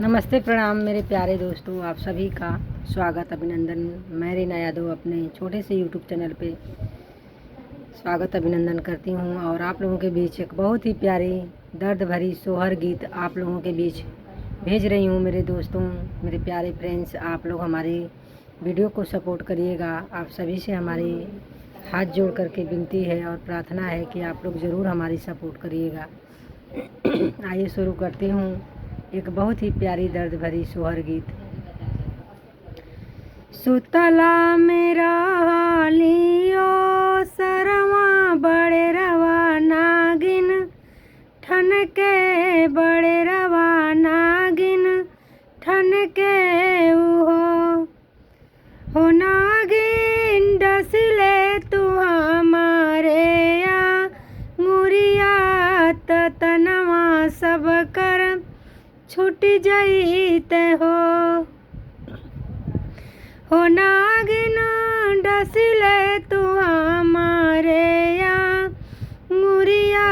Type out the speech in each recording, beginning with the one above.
नमस्ते, प्रणाम मेरे प्यारे दोस्तों। आप सभी का स्वागत, अभिनंदन। मैं रीना यादव अपने छोटे से यूट्यूब चैनल पे स्वागत अभिनंदन करती हूँ और आप लोगों के बीच एक बहुत ही प्यारी दर्द भरी सोहर गीत आप लोगों के बीच भेज रही हूँ। मेरे दोस्तों, मेरे प्यारे फ्रेंड्स, आप लोग हमारी वीडियो को सपोर्ट करिएगा। आप सभी से हमारी हाथ जोड़ करके विनती है और प्रार्थना है कि आप लोग ज़रूर हमारी सपोर्ट करिएगा। आइए शुरू करती हूँ एक बहुत ही प्यारी दर्द भरी सोहर गीत। सुतला मेरा लियो सरवा बड़े रवा नागिन, ठन के बड़े रवा नागिन, ठन के हो नागिन डसले तू हमारे या मुरिया तनवा सब कर छूट जाइते हो नागिन डसले तू हमारे या मुरिया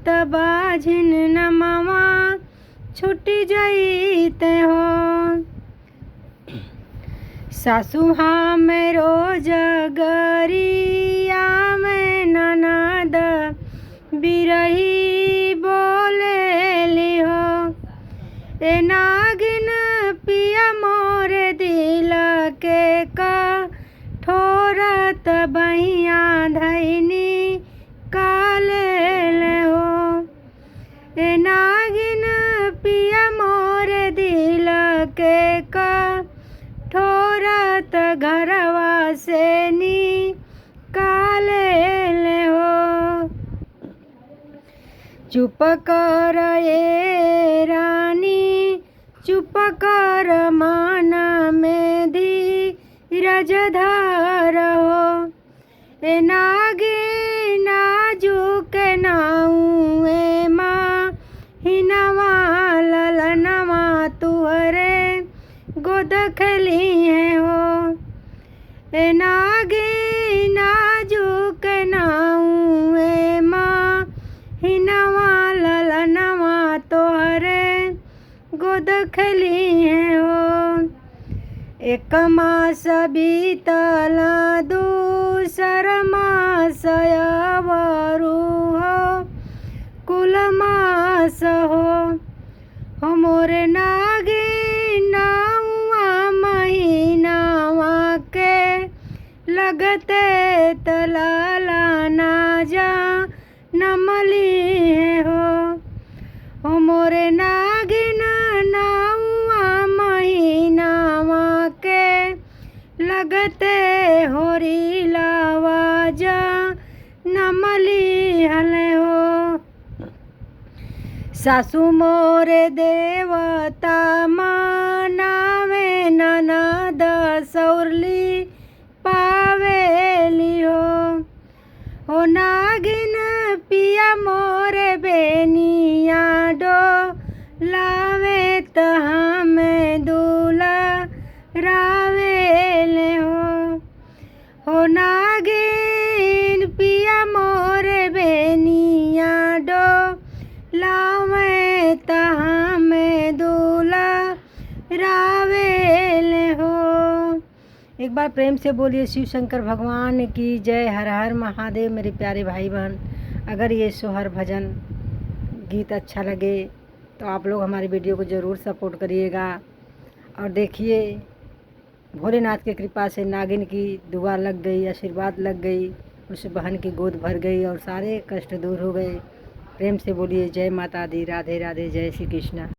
तबाझिन नमवा छूट जाइते हो। सासू हाँ में रोज गरिया में ननद बिरही बोले लिहो, ए नागिन पिया मोरे दिल के कठोरत बहिया धैनी काले हो, ए नागिन पिया मोरे दिल के कठोरत घरवा से निकाले हो। चुप कर ए रानी, चुप कर मान में धीरज धर हो, ए नागिन नाजुक नाऊ ए माँ हिनवा ललनवा तुहरे गोद खली है हो, ए नागिन नाजुक नाऊ ए माँ हिनवा ललनवा तोहरे गोद खली है हो। एक मास बीतल दूसर मास अवरु हो कुल मास हो मोरे नागिन नौवा महीनावा के लगते तलाला ना जा नमली हो मोरे नागिन नौवा महीनावा के लगते होरी लावाजा नमली हले हो। सासू मोरे देवता मानावे ननद सौरली पावेली हो नागिन पिया मोरे बेनिया डो लावे तहाँ में दूला रावेले हो नागिन पिया मोरे बेनिया डो लावे तहाँ में दूला रावेले हो। एक बार प्रेम से बोलिए शिव शंकर भगवान की जय। हर हर महादेव। मेरे प्यारे भाई बहन, अगर ये सोहर भजन गीत अच्छा लगे तो आप लोग हमारी वीडियो को ज़रूर सपोर्ट करिएगा। और देखिए, भोलेनाथ की कृपा से नागिन की दुआ लग गई, आशीर्वाद लग गई, उस बहन की गोद भर गई और सारे कष्ट दूर हो गए। प्रेम से बोलिए जय माता दी। राधे राधे। जय श्री कृष्णा।